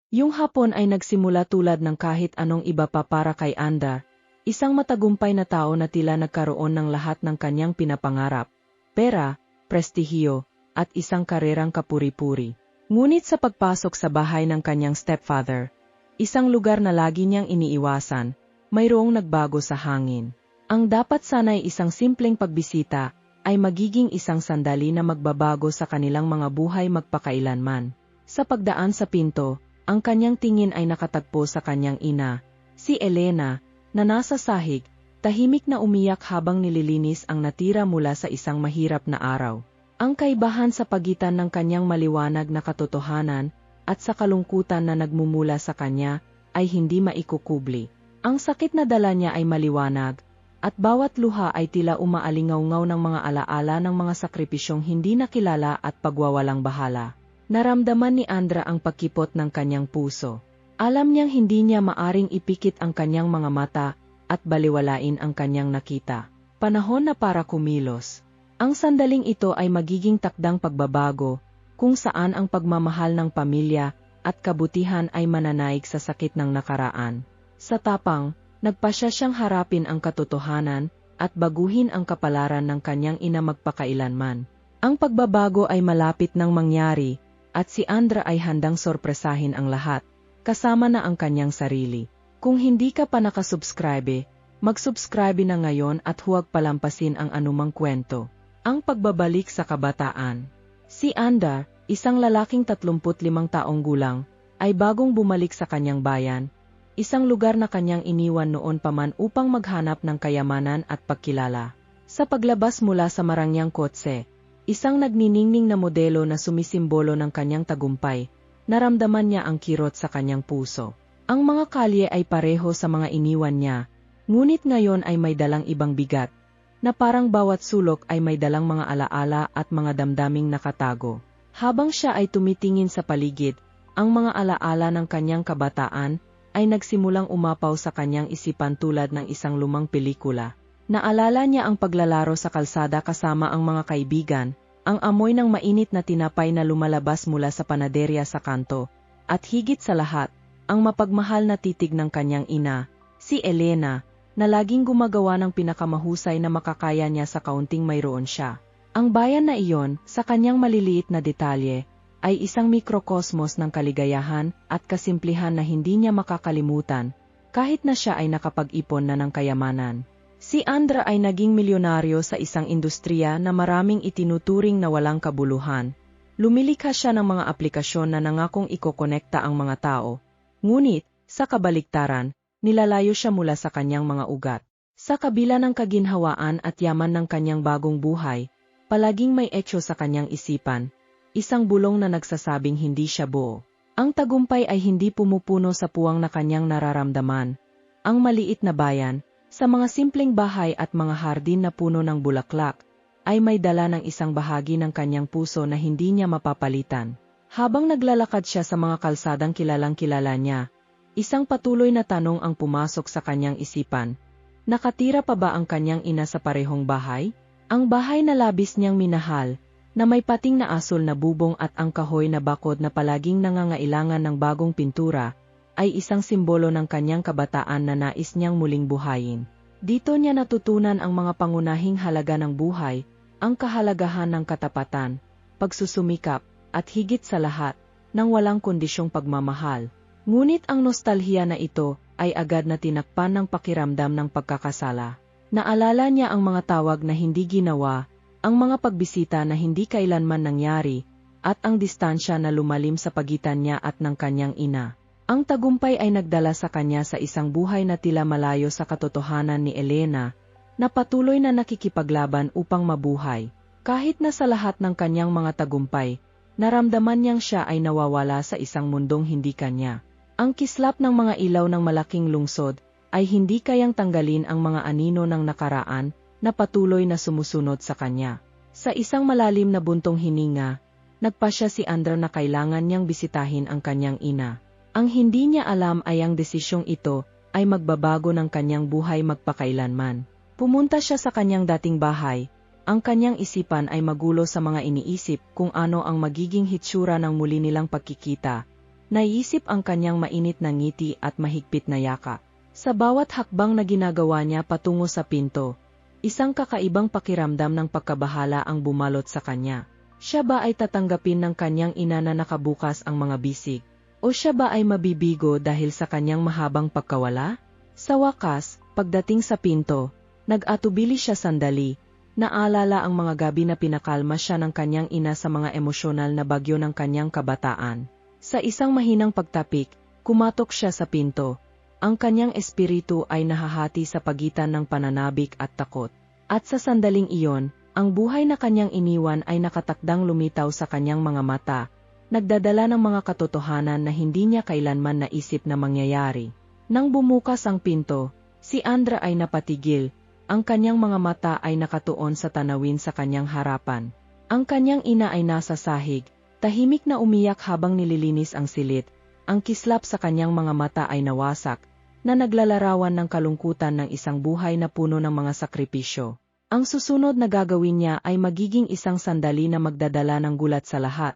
Yung hapon ay nagsimula tulad ng kahit anong iba pa para kay Andar, isang matagumpay na tao na tila nagkaroon ng lahat ng kanyang pinapangarap, pera, prestihiyo, at isang karerang kapuri-puri. Ngunit sa pagpasok sa bahay ng kanyang stepfather, isang lugar na lagi niyang iniiwasan, mayroong nagbago sa hangin. Ang dapat sana'y isang simpleng pagbisita, ay magiging isang sandali na magbabago sa kanilang mga buhay magpakailanman. Sa pagdaan sa pinto, ang kanyang tingin ay nakatagpo sa kanyang ina, si Elena, na nasa sahig, tahimik na umiyak habang nililinis ang natira mula sa isang mahirap na araw. Ang kaibahan sa pagitan ng kanyang maliwanag na katotohanan at sa kalungkutan na nagmumula sa kanya ay hindi maikukubli. Ang sakit na dala niya ay maliwanag, at bawat luha ay tila umaalingaw-ngaw ng mga alaala ng mga sakripisyong hindi nakilala at pagwawalang bahala. Naramdaman ni Andra ang pagkipot ng kanyang puso. Alam niyang hindi niya maaring ipikit ang kanyang mga mata at baliwalain ang kanyang nakita. Panahon na para kumilos. Ang sandaling ito ay magiging takdang pagbabago, kung saan ang pagmamahal ng pamilya at kabutihan ay mananaig sa sakit ng nakaraan. Sa tapang, nagpasya siyang harapin ang katotohanan at baguhin ang kapalaran ng kanyang ina magpakailanman. Ang pagbabago ay malapit nang mangyari, at si Andra ay handang sorpresahin ang lahat, kasama na ang kanyang sarili. Kung hindi ka pa nakasubscribe, mag-subscribe na ngayon at huwag palampasin ang anumang kwento. Ang pagbabalik sa kabataan. Si Andar, isang lalaking 35 taong gulang, ay bagong bumalik sa kanyang bayan, isang lugar na kanyang iniwan noon pa man upang maghanap ng kayamanan at pagkilala. Sa paglabas mula sa marangyang kotse, isang nagniningning na modelo na sumisimbolo ng kanyang tagumpay, naramdaman niya ang kirot sa kanyang puso. Ang mga kalye ay pareho sa mga iniwan niya, ngunit ngayon ay may dalang ibang bigat, na parang bawat sulok ay may dalang mga alaala at mga damdaming nakatago. Habang siya ay tumitingin sa paligid, ang mga alaala ng kanyang kabataan ay nagsimulang umapaw sa kanyang isipan tulad ng isang lumang pelikula. Naalala niya ang paglalaro sa kalsada kasama ang mga kaibigan, ang amoy ng mainit na tinapay na lumalabas mula sa panaderya sa kanto, at higit sa lahat, ang mapagmahal na titig ng kanyang ina, si Elena, na laging gumagawa ng pinakamahusay na makakaya niya sa kaunting mayroon siya. Ang bayan na iyon, sa kanyang maliliit na detalye, ay isang mikrokosmos ng kaligayahan at kasimplihan na hindi niya makakalimutan, kahit na siya ay nakapag-ipon na ng kayamanan. Si Andra ay naging milyonaryo sa isang industriya na maraming itinuturing na walang kabuluhan. Lumilikha siya ng mga aplikasyon na nangakong ikokonekta ang mga tao. Ngunit, sa kabaliktaran, nilalayo siya mula sa kanyang mga ugat. Sa kabila ng kaginhawaan at yaman ng kanyang bagong buhay, palaging may etyo sa kanyang isipan, isang bulong na nagsasabing hindi siya buo. Ang tagumpay ay hindi pumupuno sa puwang na kanyang nararamdaman. Ang maliit na bayan, sa mga simpleng bahay at mga hardin na puno ng bulaklak, ay may dala ng isang bahagi ng kanyang puso na hindi niya mapapalitan. Habang naglalakad siya sa mga kalsadang kilalang-kilala niya, isang patuloy na tanong ang pumasok sa kanyang isipan. Nakatira pa ba ang kanyang ina sa parehong bahay? Ang bahay na labis niyang minahal, na may pating na asul na bubong at ang kahoy na bakod na palaging nangangailangan ng bagong pintura, ay isang simbolo ng kanyang kabataan na nais niyang muling buhayin. Dito niya natutunan ang mga pangunahing halaga ng buhay, ang kahalagahan ng katapatan, pagsusumikap, at higit sa lahat, ng walang kondisyong pagmamahal. Ngunit ang nostalhiya na ito ay agad na tinakpan ng pakiramdam ng pagkakasala. Naalala niya ang mga tawag na hindi ginawa, ang mga pagbisita na hindi kailanman nangyari, at ang distansya na lumalim sa pagitan niya at ng kanyang ina. Ang tagumpay ay nagdala sa kanya sa isang buhay na tila malayo sa katotohanan ni Elena, na patuloy na nakikipaglaban upang mabuhay. Kahit na sa lahat ng kanyang mga tagumpay, naramdaman niyang siya ay nawawala sa isang mundong hindi kanya. Ang kislap ng mga ilaw ng malaking lungsod ay hindi kayang tanggalin ang mga anino ng nakaraan na patuloy na sumusunod sa kanya. Sa isang malalim na buntong hininga, nagpasya si Andra na kailangan niyang bisitahin ang kanyang ina. Ang hindi niya alam ay ang desisyong ito ay magbabago ng kanyang buhay magpakailanman. Pumunta siya sa kanyang dating bahay, ang kanyang isipan ay magulo sa mga iniisip kung ano ang magiging hitsura ng muli nilang pagkikita, Naisip ang kanyang mainit na ngiti at mahigpit na yakap. Sa bawat hakbang na ginagawa niya patungo sa pinto, isang kakaibang pakiramdam ng pagkabahala ang bumalot sa kanya. Siya ba ay tatanggapin ng kanyang ina na nakabukas ang mga bisig? O siya ba ay mabibigo dahil sa kanyang mahabang pagkawala? Sa wakas, pagdating sa pinto, nag-atubili siya sandali. Naalala ang mga gabi na pinakalma siya ng kanyang ina sa mga emosyonal na bagyo ng kanyang kabataan. Sa isang mahinang pagtapik, kumatok siya sa pinto. Ang kanyang espiritu ay nahahati sa pagitan ng pananabik at takot. At sa sandaling iyon, ang buhay na kanyang iniwan ay nakatakdang lumitaw sa kanyang mga mata, nagdadala ng mga katotohanan na hindi niya kailanman naisip na mangyayari. Nang bumukas ang pinto, si Andra ay napatigil. Ang kanyang mga mata ay nakatuon sa tanawin sa kanyang harapan. Ang kanyang ina ay nasa sahig, tahimik na umiyak habang nililinis ang silid. Ang kislap sa kanyang mga mata ay nawasak, na naglalarawan ng kalungkutan ng isang buhay na puno ng mga sakripisyo. Ang susunod na gagawin niya ay magiging isang sandali na magdadala ng gulat sa lahat.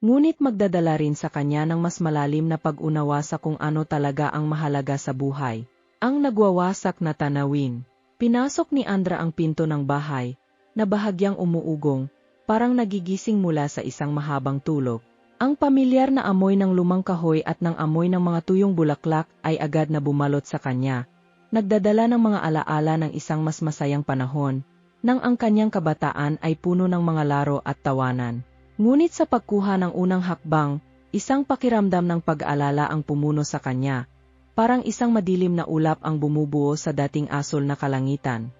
Ngunit magdadala rin sa kanya ng mas malalim na pag-unawa sa kung ano talaga ang mahalaga sa buhay. Ang nagwawasak na tanawin. Pinasok ni Andra ang pinto ng bahay, na bahagyang umuugong, parang nagigising mula sa isang mahabang tulog. Ang pamilyar na amoy ng lumang kahoy at ng amoy ng mga tuyong bulaklak ay agad na bumalot sa kanya. Nagdadala ng mga alaala ng isang mas masayang panahon, nang ang kanyang kabataan ay puno ng mga laro at tawanan. Ngunit sa pagkuha ng unang hakbang, isang pakiramdam ng pag-alala ang pumuno sa kanya. Parang isang madilim na ulap ang bumubuo sa dating asol na kalangitan.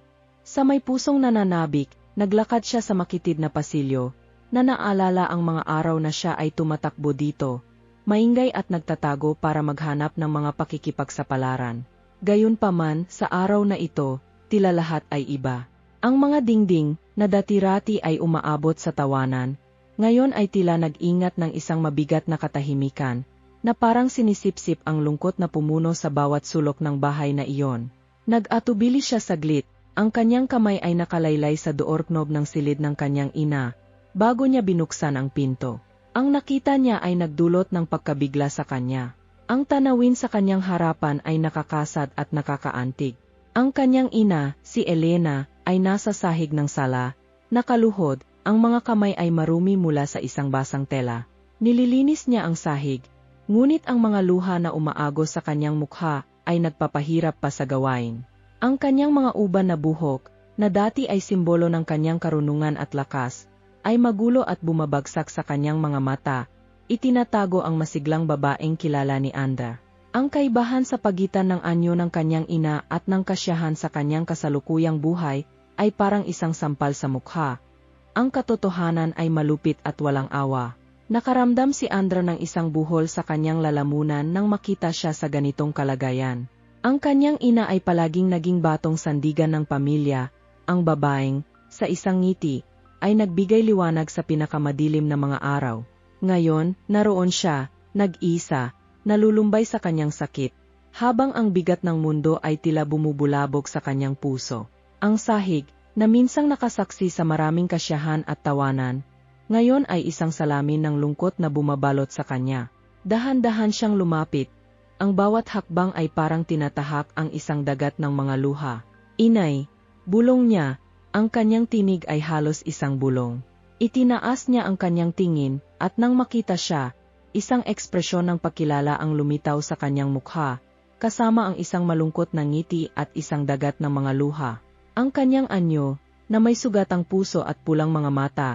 Sa may pusong nananabik, naglakad siya sa makitid na pasilyo, na naalala ang mga araw na siya ay tumatakbo dito, maingay at nagtatago para maghanap ng mga pakikipagsapalaran. Gayunpaman, sa araw na ito, tila lahat ay iba. Ang mga dingding, na dati-rati ay umaabot sa tawanan, ngayon ay tila nag-ingat ng isang mabigat na katahimikan, na parang sinisipsip ang lungkot na pumuno sa bawat sulok ng bahay na iyon. Nag-atubili siya saglit, ang kanyang kamay ay nakalaylay sa doorknob ng silid ng kanyang ina, bago niya binuksan ang pinto. Ang nakita niya ay nagdulot ng pagkabigla sa kanya. Ang tanawin sa kanyang harapan ay nakakasad at nakakaantig. Ang kanyang ina, si Elena, ay nasa sahig ng sala, nakaluhod, ang mga kamay ay marumi mula sa isang basang tela. Nililinis niya ang sahig. Ngunit ang mga luha na umaagos sa kanyang mukha ay nagpapahirap pa sa gawain. Ang kanyang mga uban na buhok, na dati ay simbolo ng kanyang karunungan at lakas, ay magulo at bumabagsak sa kanyang mga mata. Itinatago ang masiglang babaeng kilala ni Andra. Ang kaibahan sa pagitan ng anyo ng kanyang ina at ng kasiyahan sa kanyang kasalukuyang buhay ay parang isang sampal sa mukha. Ang katotohanan ay malupit at walang awa. Nakaramdam si Andra ng isang buhol sa kanyang lalamunan nang makita siya sa ganitong kalagayan. Ang kanyang ina ay palaging naging batong sandigan ng pamilya, ang babaeng, sa isang ngiti, ay nagbigay liwanag sa pinakamadilim na mga araw. Ngayon, naroon siya, nag-isa, nalulumbay sa kanyang sakit, habang ang bigat ng mundo ay tila bumubulabog sa kanyang puso. Ang sahig, na minsang nakasaksi sa maraming kasiyahan at tawanan, ngayon ay isang salamin ng lungkot na bumabalot sa kanya. Dahan-dahan siyang lumapit. Ang bawat hakbang ay parang tinatahak ang isang dagat ng mga luha. Inay, bulong niya, ang kanyang tinig ay halos isang bulong. Itinaas niya ang kanyang tingin, at nang makita siya, isang ekspresyon ng pakilala ang lumitaw sa kanyang mukha, kasama ang isang malungkot na ngiti at isang dagat ng mga luha. Ang kanyang anyo, na may sugatang puso at pulang mga mata,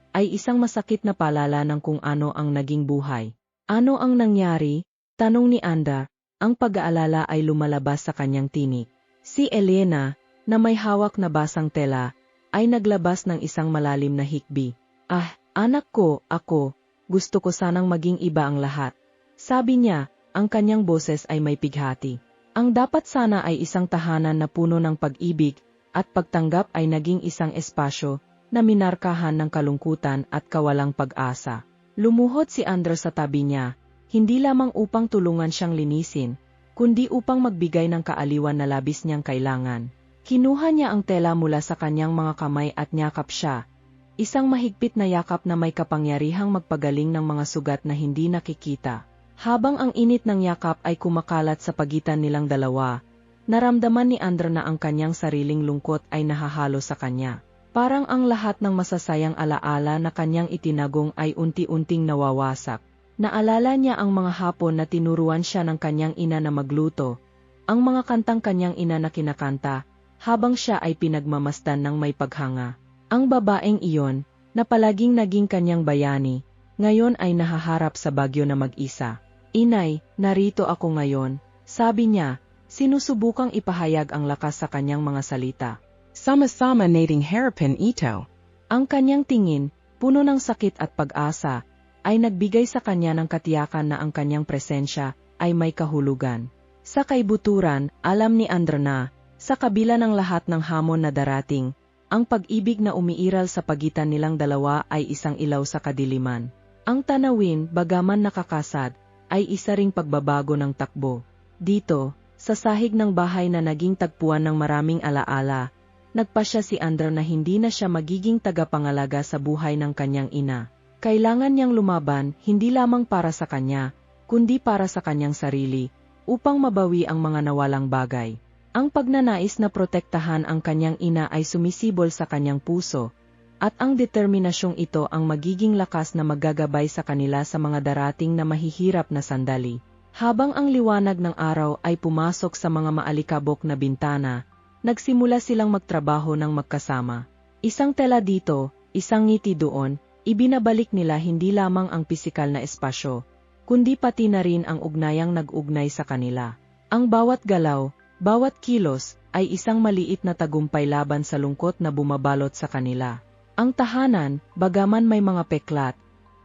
ay isang masakit na paalala ng kung ano ang naging buhay. Ano ang nangyari? Tanong ni Andra, ang pag-aalala ay lumalabas sa kanyang tinig. Si Elena, na may hawak na basang tela, ay naglabas ng isang malalim na hikbi. Ah, anak ko, ako, gusto ko sanang maging iba ang lahat. Sabi niya, ang kanyang boses ay may pighati. Ang dapat sana ay isang tahanan na puno ng pag-ibig, at pagtanggap ay naging isang espasyo, na minarkahan ng kalungkutan at kawalang pag-asa. Lumuhod si Andra sa tabi niya, hindi lamang upang tulungan siyang linisin, kundi upang magbigay ng kaaliwan na labis niyang kailangan. Kinuha niya ang tela mula sa kanyang mga kamay at niyakap siya, isang mahigpit na yakap na may kapangyarihang magpagaling ng mga sugat na hindi nakikita. Habang ang init ng yakap ay kumakalat sa pagitan nilang dalawa, naramdaman ni Andra na ang kanyang sariling lungkot ay nahahalo sa kanya. Parang ang lahat ng masasayang alaala na kanyang itinagong ay unti-unting nawawasak. Naalala niya ang mga hapon na tinuruan siya ng kanyang ina na magluto, ang mga kantang kanyang ina na kinakanta, habang siya ay pinagmamasdan ng may paghanga. Ang babaeng iyon, na palaging naging kanyang bayani, ngayon ay nahaharap sa bagyo na mag-isa. "Inay, narito ako ngayon," sabi niya, sinusubukang ipahayag ang lakas sa kanyang mga salita. Sama-sama nating harapin ito. Ang kanyang tingin, puno ng sakit at pag-asa, ay nagbigay sa kanya ng katiyakan na ang kanyang presensya ay may kahulugan. Sa kaibuturan, alam ni Andra na, sa kabila ng lahat ng hamon na darating, ang pag-ibig na umiiral sa pagitan nilang dalawa ay isang ilaw sa kadiliman. Ang tanawin, bagaman nakakasad, ay isa ring pagbabago ng takbo. Dito, sa sahig ng bahay na naging tagpuan ng maraming alaala, nagpasya si Andra na hindi na siya magiging tagapangalaga sa buhay ng kanyang ina. Kailangan niyang lumaban, hindi lamang para sa kanya, kundi para sa kanyang sarili, upang mabawi ang mga nawalang bagay. Ang pagnanais na protektahan ang kanyang ina ay sumisibol sa kanyang puso, at ang determinasyong ito ang magiging lakas na maggagabay sa kanila sa mga darating na mahihirap na sandali. Habang ang liwanag ng araw ay pumasok sa mga maalikabok na bintana, nagsimula silang magtrabaho ng magkasama. Isang tela dito, isang ngiti doon, ibinabalik nila hindi lamang ang pisikal na espasyo, kundi pati na rin ang ugnayang nag-ugnay sa kanila. Ang bawat galaw, bawat kilos, ay isang maliit na tagumpay laban sa lungkot na bumabalot sa kanila. Ang tahanan, bagaman may mga peklat,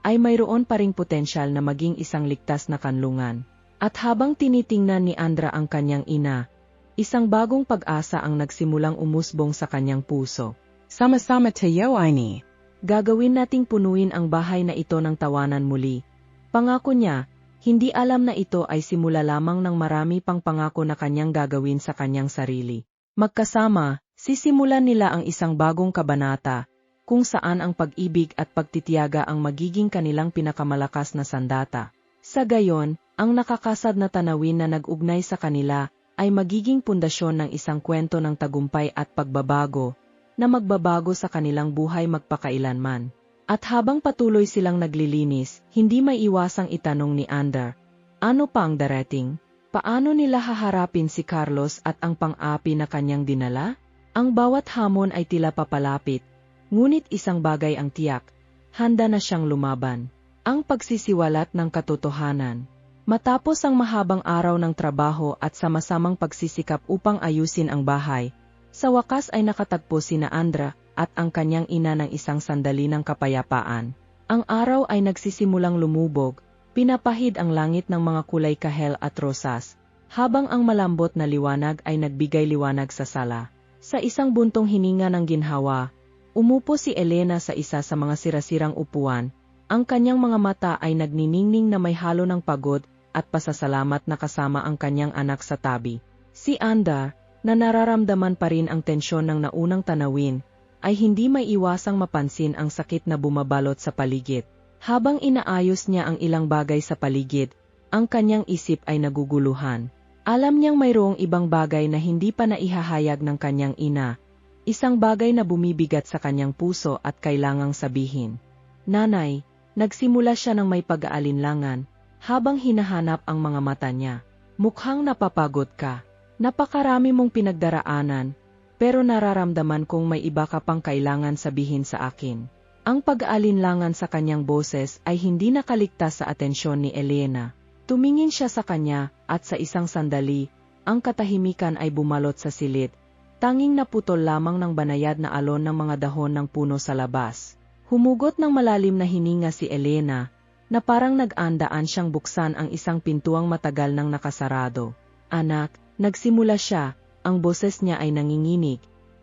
ay mayroon pa ring potensyal na maging isang ligtas na kanlungan. At habang tinitingnan ni Andra ang kanyang ina, isang bagong pag-asa ang nagsimulang umusbong sa kanyang puso. Sama-sama tayo ini. Gagawin nating punuin ang bahay na ito ng tawanan muli. Pangako niya, hindi alam na ito ay simula lamang ng marami pang pangako na kanyang gagawin sa kanyang sarili. Magkasama, sisimulan nila ang isang bagong kabanata, kung saan ang pag-ibig at pagtitiyaga ang magiging kanilang pinakamalakas na sandata. Sa gayon, ang nakakasad na tanawin na nag-ugnay sa kanila ay magiging pundasyon ng isang kwento ng tagumpay at pagbabago na magbabago sa kanilang buhay magpakailanman. At habang patuloy silang naglilinis, hindi may iwasang itanong ni Andra, ano pa ang darating? Paano nila haharapin si Carlos at ang pang-api na kanyang dinala? Ang bawat hamon ay tila papalapit, ngunit isang bagay ang tiyak, handa na siyang lumaban. Ang pagsisiwalat ng katotohanan. Matapos ang mahabang araw ng trabaho at sama-samang pagsisikap upang ayusin ang bahay, sa wakas ay nakatagpo sina Andra at ang kanyang ina ng isang sandali ng kapayapaan. Ang araw ay nagsisimulang lumubog, pinapahid ang langit ng mga kulay kahel at rosas, habang ang malambot na liwanag ay nagbigay liwanag sa sala. Sa isang buntong hininga ng ginhawa, umupo si Elena sa isa sa mga sirasirang upuan. Ang kanyang mga mata ay nagniningning na may halo ng pagod at pasasalamat na kasama ang kanyang anak sa tabi. Si Andra, na nararamdaman pa rin ang tensyon ng naunang tanawin, ay hindi may iwasang mapansin ang sakit na bumabalot sa paligid. Habang inaayos niya ang ilang bagay sa paligid, ang kanyang isip ay naguguluhan. Alam niyang mayroong ibang bagay na hindi pa naihahayag ng kanyang ina, isang bagay na bumibigat sa kanyang puso at kailangang sabihin. Nanay, nagsimula siya ng may pag-aalinlangan, habang hinahanap ang mga mata niya. Mukhang napapagod ka. Napakarami mong pinagdaraanan, pero nararamdaman kong may iba ka pang kailangan sabihin sa akin. Ang pag-aalinlangan sa kanyang boses ay hindi nakaligtas sa atensyon ni Elena. Tumingin siya sa kanya, at sa isang sandali, ang katahimikan ay bumalot sa silid. Tanging naputol lamang ng banayad na alon ng mga dahon ng puno sa labas. Humugot ng malalim na hininga si Elena, na parang nag-andaan siyang buksan ang isang pintuang matagal nang nakasarado. Anak, nagsimula siya, ang boses niya ay nanginginig.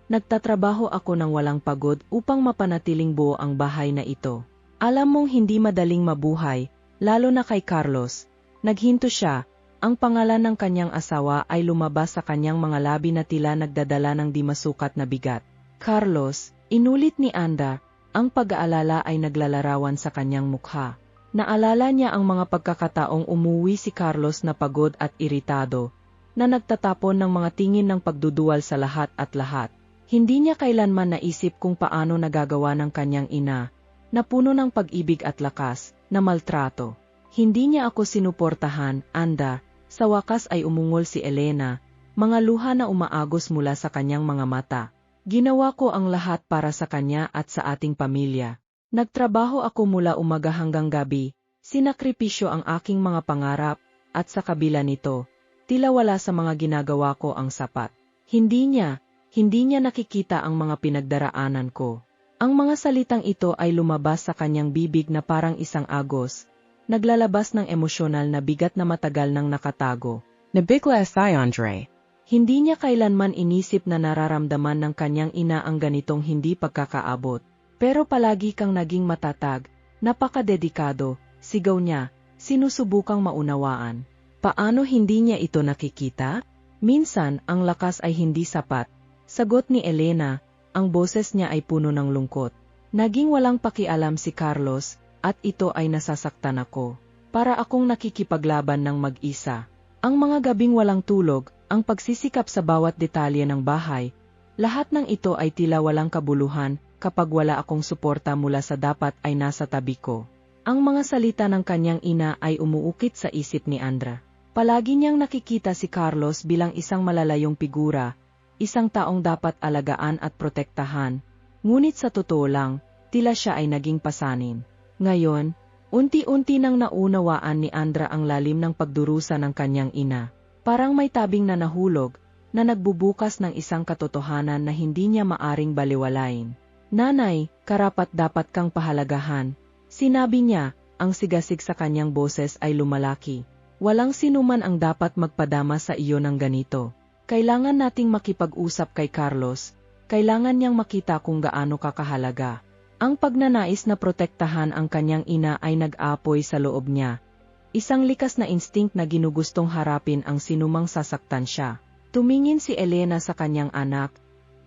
Nagtatrabaho ako ng walang pagod upang mapanatiling buo ang bahay na ito. Alam mong hindi madaling mabuhay, lalo na kay Carlos. Naghinto siya, ang pangalan ng kanyang asawa ay lumabas sa kanyang mga labi na tila nagdadala ng di masukat na bigat. Carlos, inulit ni Andra, ang pag-aalala ay naglalarawan sa kanyang mukha. Naalala niya ang mga pagkakataong umuwi si Carlos na pagod at iritado, na nagtatapon ng mga tingin ng pagduduwal sa lahat at lahat. Hindi niya kailanman naisip kung paano nagagawa ng kanyang ina, na puno ng pag-ibig at lakas, na maltrato. Hindi niya ako sinuportahan, Anda. Sa wakas ay umungol si Elena, mga luha na umaagos mula sa kanyang mga mata. Ginawa ko ang lahat para sa kanya at sa ating pamilya. Nagtrabaho ako mula umaga hanggang gabi, sinakripisyo ang aking mga pangarap, at sa kabila nito, tila wala sa mga ginagawa ko ang sapat. Hindi niya nakikita ang mga pinagdaraanan ko. Ang mga salitang ito ay lumabas sa kanyang bibig na parang isang agos, naglalabas ng emosyonal na bigat na matagal nang nakatago. Nabigla si Andre. Hindi niya kailanman inisip na nararamdaman ng kanyang ina ang ganitong hindi pagkakaabot. Pero palagi kang naging matatag, napakadedikado, sigaw niya, sinusubukang maunawaan. Paano hindi niya ito nakikita? Minsan, ang lakas ay hindi sapat. Sagot ni Elena, ang boses niya ay puno ng lungkot. Naging walang pakialam si Carlos, at ito ay nasasaktan ako. Para akong nakikipaglaban ng mag-isa. Ang mga gabing walang tulog, ang pagsisikap sa bawat detalye ng bahay, lahat ng ito ay tila walang kabuluhan kapag wala akong suporta mula sa dapat ay nasa tabi ko. Ang mga salita ng kanyang ina ay umuukit sa isip ni Andra. Palagi niyang nakikita si Carlos bilang isang malalayong figura, isang taong dapat alagaan at protektahan, ngunit sa totoo lang, tila siya ay naging pasanin. Ngayon, unti-unti nang naunawaan ni Andra ang lalim ng pagdurusa ng kanyang ina. Parang may tabing na nahulog, na nagbubukas ng isang katotohanan na hindi niya maaring baliwalain. Nanay, karapat-dapat kang pahalagahan. Sinabi niya, ang sigasig sa kanyang boses ay lumalaki. Walang sinuman ang dapat magpadama sa iyo ng ganito. Kailangan nating makipag-usap kay Carlos, kailangan niyang makita kung gaano kakahalaga. Ang pagnanais na protektahan ang kanyang ina ay nag-apoy sa loob niya. Isang likas na instinct na ginugustong harapin ang sinumang sasaktan siya. Tumingin si Elena sa kanyang anak,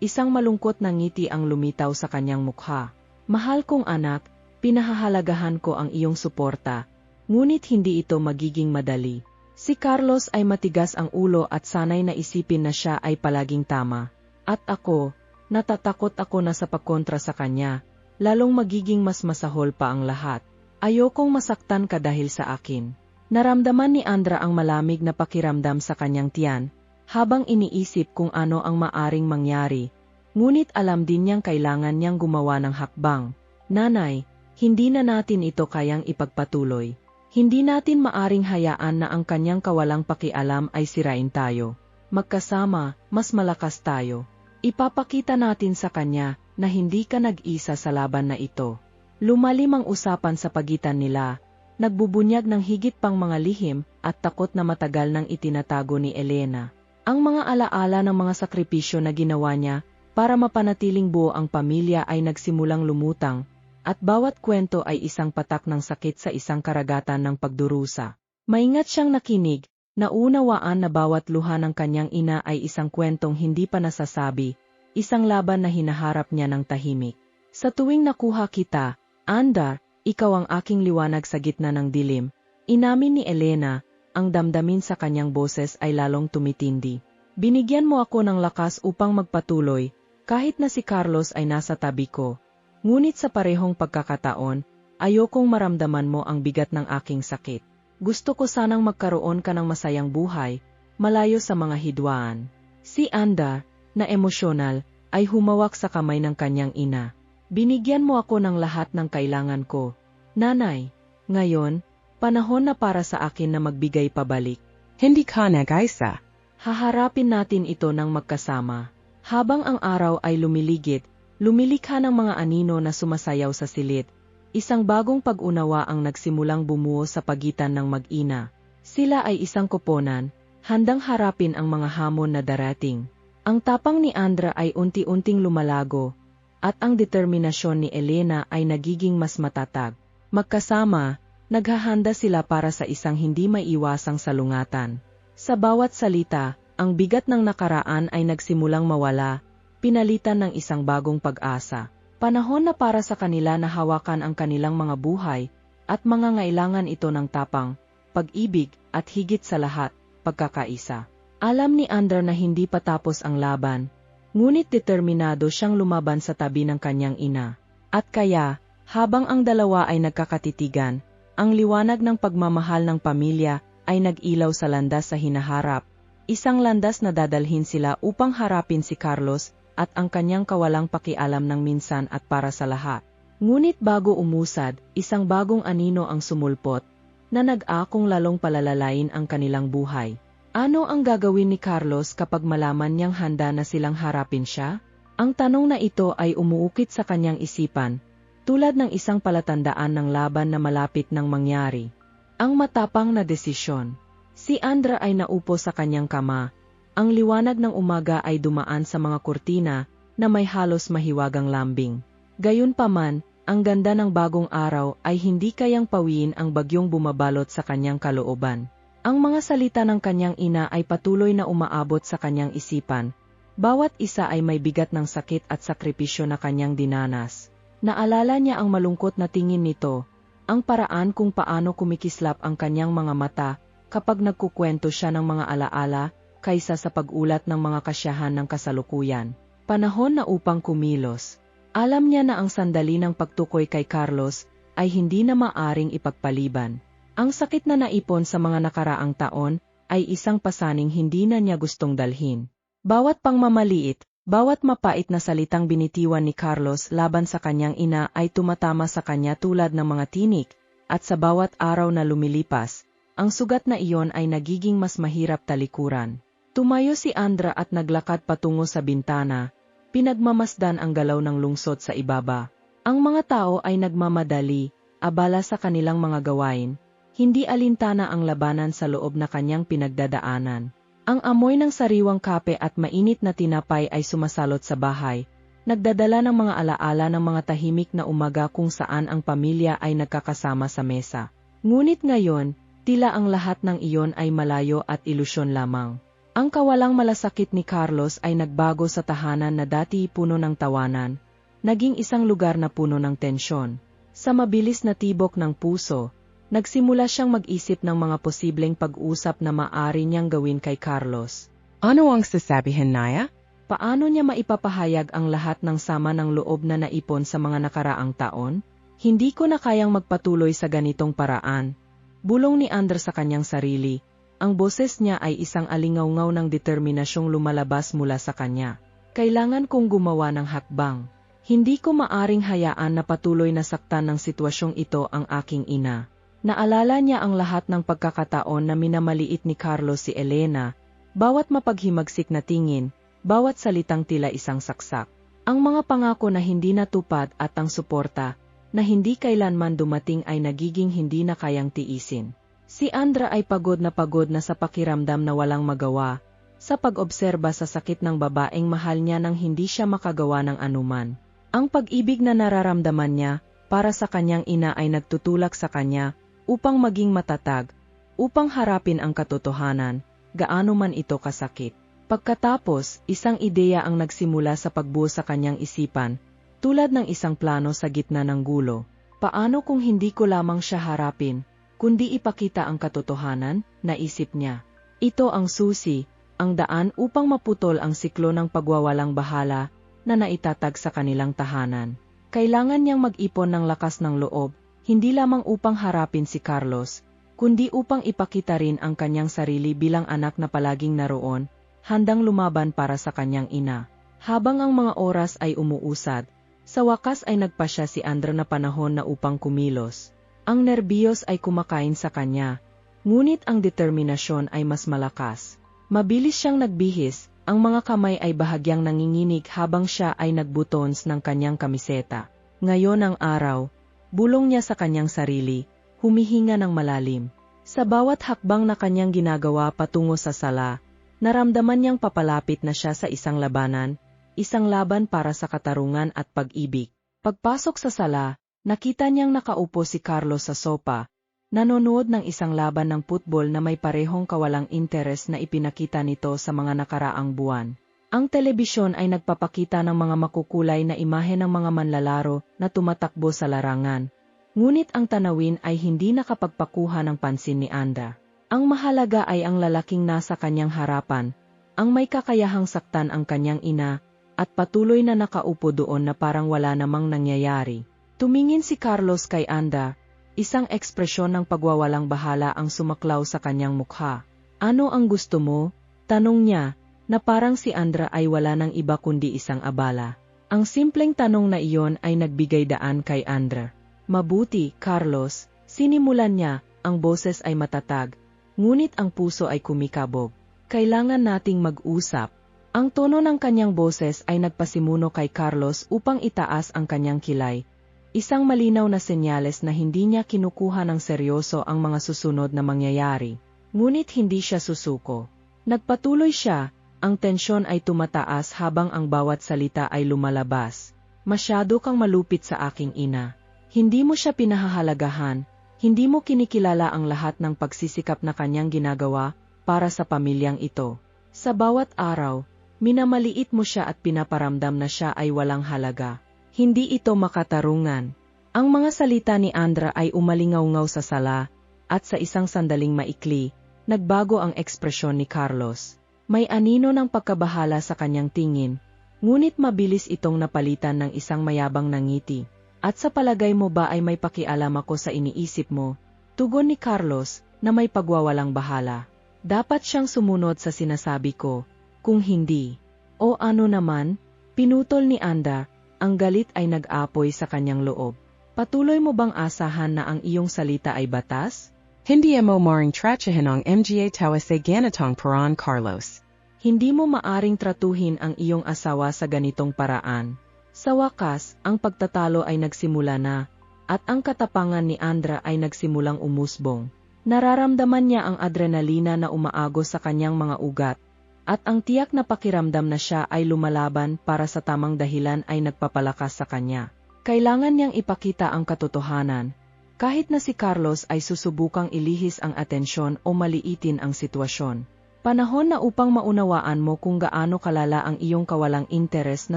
isang malungkot na ngiti ang lumitaw sa kanyang mukha. Mahal kong anak, pinahahalagahan ko ang iyong suporta, ngunit hindi ito magiging madali. Si Carlos ay matigas ang ulo at sanay na isipin na siya ay palaging tama. At ako, natatakot ako na sa pagkontra sa kanya, lalong magiging mas masahol pa ang lahat. Ayokong masaktan ka dahil sa akin. Naramdaman ni Andra ang malamig na pakiramdam sa kanyang tiyan, habang iniisip kung ano ang maaring mangyari. Ngunit alam din niyang kailangan niyang gumawa ng hakbang. Nanay, hindi na natin ito kayang ipagpatuloy. Hindi natin maaring hayaan na ang kanyang kawalang pakialam ay sirain tayo. Magkasama, mas malakas tayo. Ipapakita natin sa kanya na hindi ka nag-isa sa laban na ito. Lumalim ang usapan sa pagitan nila, nagbubunyag ng higit pang mga lihim at takot na matagal nang itinatago ni Elena. Ang mga alaala ng mga sakripisyo na ginawa niya para mapanatiling buo ang pamilya ay nagsimulang lumutang, at bawat kwento ay isang patak ng sakit sa isang karagatan ng pagdurusa. Maingat siyang nakinig, naunawaan na bawat luha ng kanyang ina ay isang kwentong hindi pa nasasabi, isang laban na hinaharap niya ng tahimik. Sa tuwing nakuha kita, Andar, ikaw ang aking liwanag sa gitna ng dilim, inamin ni Elena, ang damdamin sa kanyang boses ay lalong tumitindi. Binigyan mo ako ng lakas upang magpatuloy, kahit na si Carlos ay nasa tabi ko. Ngunit sa parehong pagkakataon, ayokong maramdaman mo ang bigat ng aking sakit. Gusto ko sanang magkaroon ka ng masayang buhay, malayo sa mga hidwaan. Si Andar, na emosyonal, ay humawak sa kamay ng kanyang ina. Binigyan mo ako ng lahat ng kailangan ko. Nanay, ngayon, panahon na para sa akin na magbigay pabalik. Hindi ka nag-isa. Haharapin natin ito ng magkasama. Habang ang araw ay lumiligit, lumilikha ng mga anino na sumasayaw sa silid. Isang bagong pag-unawa ang nagsimulang bumuo sa pagitan ng mag-ina. Sila ay isang koponan, handang harapin ang mga hamon na darating. Ang tapang ni Andra ay unti-unting lumalago, at ang determinasyon ni Elena ay nagiging mas matatag. Magkasama, naghahanda sila para sa isang hindi maiwasang salungatan. Sa bawat salita, ang bigat ng nakaraan ay nagsimulang mawala, pinalitan ng isang bagong pag-asa. Panahon na para sa kanila na hawakan ang kanilang mga buhay, at mangangailangan ito ng tapang, pag-ibig, at higit sa lahat, pagkakaisa. Alam ni Andra na hindi pa tapos ang laban, ngunit determinado siyang lumaban sa tabi ng kanyang ina. At kaya, habang ang dalawa ay nagkakatitigan, ang liwanag ng pagmamahal ng pamilya ay nag-ilaw sa landas sa hinaharap, isang landas na dadalhin sila upang harapin si Carlos at ang kanyang kawalang pakialam ng minsan at para sa lahat. Ngunit bago umusad, isang bagong anino ang sumulpot, na nag-akong lalong palalalain ang kanilang buhay. Ano ang gagawin ni Carlos kapag malaman niyang handa na silang harapin siya? Ang tanong na ito ay umuukit sa kanyang isipan, tulad ng isang palatandaan ng laban na malapit nang mangyari. Ang matapang na desisyon. Si Andra ay naupo sa kanyang kama. Ang liwanag ng umaga ay dumaan sa mga kurtina na may halos mahiwagang lambing. Gayunpaman, ang ganda ng bagong araw ay hindi kayang pawiin ang bagyong bumabalot sa kanyang kalooban. Ang mga salita ng kanyang ina ay patuloy na umaabot sa kanyang isipan. Bawat isa ay may bigat ng sakit at sakripisyo na kanyang dinanas. Naalala niya ang malungkot na tingin nito, ang paraan kung paano kumikislap ang kanyang mga mata kapag nagkukwento siya ng mga alaala kaysa sa pag-ulat ng mga kasiyahan ng kasalukuyan. Panahon na upang kumilos. Alam niya na ang sandali ng pagtukoy kay Carlos ay hindi na maaring ipagpaliban. Ang sakit na naipon sa mga nakaraang taon ay isang pasaning hindi na niya gustong dalhin. Bawat pangmamaliit, bawat mapait na salitang binitiwan ni Carlos laban sa kanyang ina ay tumatama sa kanya tulad ng mga tinik, at sa bawat araw na lumilipas, ang sugat na iyon ay nagiging mas mahirap talikuran. Tumayo si Andra at naglakad patungo sa bintana, pinagmamasdan ang galaw ng lungsod sa ibaba. Ang mga tao ay nagmamadali, abala sa kanilang mga gawain, hindi alintana ang labanan sa loob na kanyang pinagdadaanan. Ang amoy ng sariwang kape at mainit na tinapay ay sumasalot sa bahay, nagdadala ng mga alaala ng mga tahimik na umaga kung saan ang pamilya ay nagkakasama sa mesa. Ngunit ngayon, tila ang lahat ng iyon ay malayo at ilusyon lamang. Ang kawalang malasakit ni Carlos ay nagbago sa tahanan na dati puno ng tawanan, naging isang lugar na puno ng tensyon. Sa mabilis na tibok ng puso, nagsimula siyang mag-isip ng mga posibleng pag-usap na maaari niyang gawin kay Carlos. Ano ang sasabihin niya? Paano niya maipapahayag ang lahat ng sama ng loob na naipon sa mga nakaraang taon? Hindi ko na kayang magpatuloy sa ganitong paraan. Bulong ni Andra sa kanyang sarili. Ang boses niya ay isang alingawngaw ng determinasyong lumalabas mula sa kanya. Kailangan kong gumawa ng hakbang. Hindi ko maaring hayaan na patuloy na saktan ng sitwasyong ito ang aking ina. Naalala niya ang lahat ng pagkakataon na minamaliit ni Carlos si Elena, bawat mapaghimagsik na tingin, bawat salitang tila isang saksak. Ang mga pangako na hindi natupad at ang suporta, na hindi kailanman dumating ay nagiging hindi na kayang tiisin. Si Andra ay pagod na sa pakiramdam na walang magawa, sa pag-obserba sa sakit ng babaeng mahal niya nang hindi siya makagawa ng anuman. Ang pag-ibig na nararamdaman niya, para sa kanyang ina ay nagtutulak sa kanya, upang maging matatag, upang harapin ang katotohanan, gaano man ito kasakit. Pagkatapos, isang ideya ang nagsimula sa pagbuo sa kanyang isipan, tulad ng isang plano sa gitna ng gulo. Paano kung hindi ko lamang siya harapin, kundi ipakita ang katotohanan, naisip niya. Ito ang susi, ang daan upang maputol ang siklo ng pagwawalang bahala na naitatag sa kanilang tahanan. Kailangan niyang mag-ipon ng lakas ng loob, hindi lamang upang harapin si Carlos, kundi upang ipakita rin ang kanyang sarili bilang anak na palaging naroon, handang lumaban para sa kanyang ina. Habang ang mga oras ay umuusad, sa wakas ay nagpasya si Andra na panahon na upang kumilos. Ang nerbiyos ay kumakain sa kanya, ngunit ang determinasyon ay mas malakas. Mabilis siyang nagbihis, ang mga kamay ay bahagyang nanginginig habang siya ay nagbutons ng kanyang kamiseta. Ngayon ang araw, bulong niya sa kanyang sarili, humihinga ng malalim. Sa bawat hakbang na kanyang ginagawa patungo sa sala, naramdaman niyang papalapit na siya sa isang labanan, isang laban para sa katarungan at pag-ibig. Pagpasok sa sala, nakita niyang nakaupo si Carlos sa sopa, nanonood ng isang laban ng putbol na may parehong kawalang interes na ipinakita nito sa mga nakaraang buwan. Ang telebisyon ay nagpapakita ng mga makukulay na imahe ng mga manlalaro na tumatakbo sa larangan, Ngunit ang tanawin ay hindi nakapagpakuha ng pansin ni Anda. Ang mahalaga ay ang lalaking nasa kanyang harapan, ang may kakayahang saktan ang kanyang ina, at patuloy na nakaupo doon na parang wala namang nangyayari. Tumingin si Carlos kay Anda, isang ekspresyon ng pagwawalang bahala ang sumaklaw sa kanyang mukha. Ano ang gusto mo? Tanong niya, na parang si Andra ay wala ng iba kundi isang abala. Ang simpleng tanong na iyon ay nagbigay daan kay Andra. Mabuti, Carlos, sinimulan niya, ang boses ay matatag, ngunit ang puso ay kumikabog. Kailangan nating mag-usap. Ang tono ng kanyang boses ay nagpasimuno kay Carlos upang itaas ang kanyang kilay. Isang malinaw na senyales na hindi niya kinukuha ng seryoso ang mga susunod na mangyayari. Ngunit hindi siya susuko. Nagpatuloy siya, ang tensyon ay tumataas habang ang bawat salita ay lumalabas. Masyado kang malupit sa aking ina. Hindi mo siya pinahahalagahan, hindi mo kinikilala ang lahat ng pagsisikap na kanyang ginagawa para sa pamilyang ito. Sa bawat araw, minamaliit mo siya at pinaparamdam na siya ay walang halaga. Hindi ito makatarungan. Ang mga salita ni Andra ay umalingaw-ngaw sa sala, at sa isang sandaling maikli, nagbago ang ekspresyon ni Carlos. May anino ng pagkabahala sa kanyang tingin, ngunit mabilis itong napalitan ng isang mayabang na ngiti. At sa palagay mo ba ay may pakialam ako sa iniisip mo? Tugon ni Carlos, na may pagwawalang bahala. Dapat siyang sumunod sa sinasabi ko, kung hindi. O ano naman? Pinutol ni Anda. Ang galit ay nag-apoy sa kanyang loob. Patuloy mo bang asahan na ang iyong salita ay batas? Hindi mo maring trachahin ang mga tawa sa ganitong paraan, Carlos. Hindi mo maaring tratuhin ang iyong asawa sa ganitong paraan. Sa wakas, ang pagtatalo ay nagsimula na, at ang katapangan ni Andra ay nagsimulang umusbong. Nararamdaman niya ang adrenalina na umaagos sa kanyang mga ugat, at ang tiyak na pakiramdam na siya ay lumalaban para sa tamang dahilan ay nagpapalakas sa kanya. Kailangan niyang ipakita ang katotohanan, kahit na si Carlos ay susubukang ilihis ang atensyon o maliitin ang sitwasyon. Panahon na upang maunawaan mo kung gaano kalala ang iyong kawalang interes na